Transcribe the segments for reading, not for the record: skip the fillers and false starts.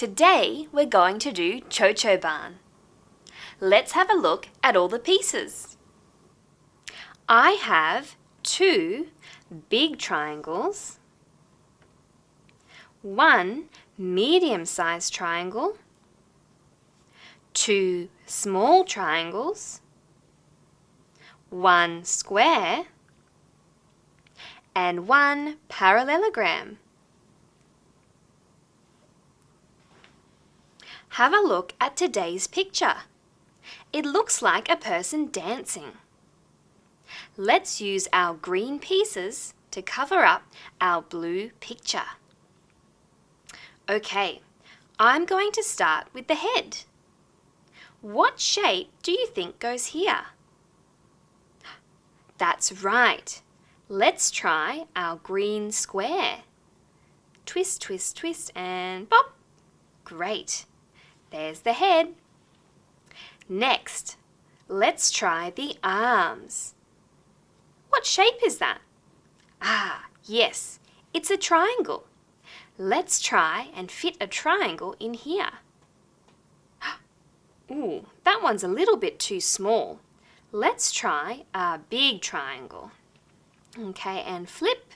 Today we're going to do ChoCho Ban. Let's have a look at all the pieces. I have 2 big triangles, 1 medium-sized triangle, 2 small triangles, 1 square, and 1 parallelogram. Have a look at today's picture. It looks like a person dancing. Let's use our green pieces to cover up our blue picture. Okay, I'm going to start with the head. What shape do you think goes here? That's right. Let's try our green square. Twist, twist, twist, and pop. Great. There's the head. Next, let's try the arms. What shape is that? Ah, yes, it's a triangle. Let's try and fit a triangle in here. Ooh, that one's a little bit too small. Let's try a big triangle. Okay, and flip.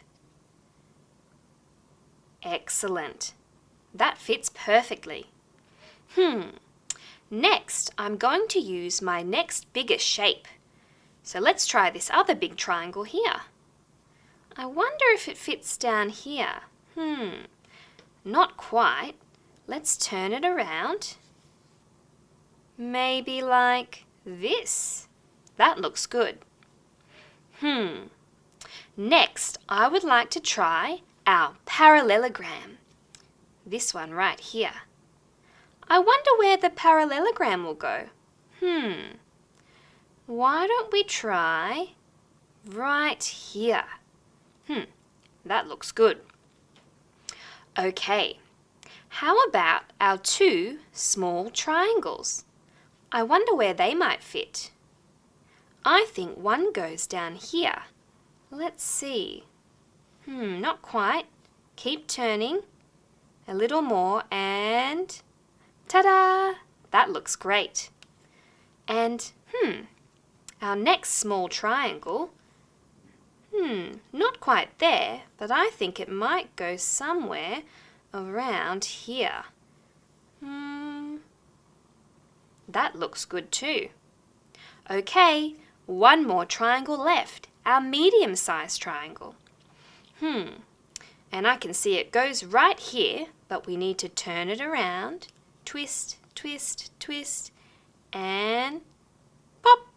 Excellent. That fits perfectly. Next, I'm going to use my next biggest shape. So let's try this other big triangle here. I wonder if it fits down here. Not quite. Let's turn it around. Maybe like this. That looks good. Next, I would like to try our parallelogram. This one right here. I wonder where the parallelogram will go. Why don't we try right here? That looks good. Okay, how about our 2 small triangles? I wonder where they might fit. I think one goes down here. Let's see. Not quite. Keep turning. A little more and ta-da! That looks great. And our next small triangle, not quite there, but I think it might go somewhere around here. That looks good too. Okay, one more triangle left, our medium-sized triangle. And I can see it goes right here, but we need to turn it around. Twist, twist, twist, and pop!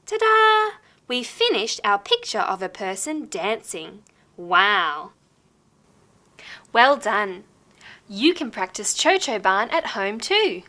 Ta-da! We finished our picture of a person dancing. Wow! Well done! You can practice ChoCho Ban at home too.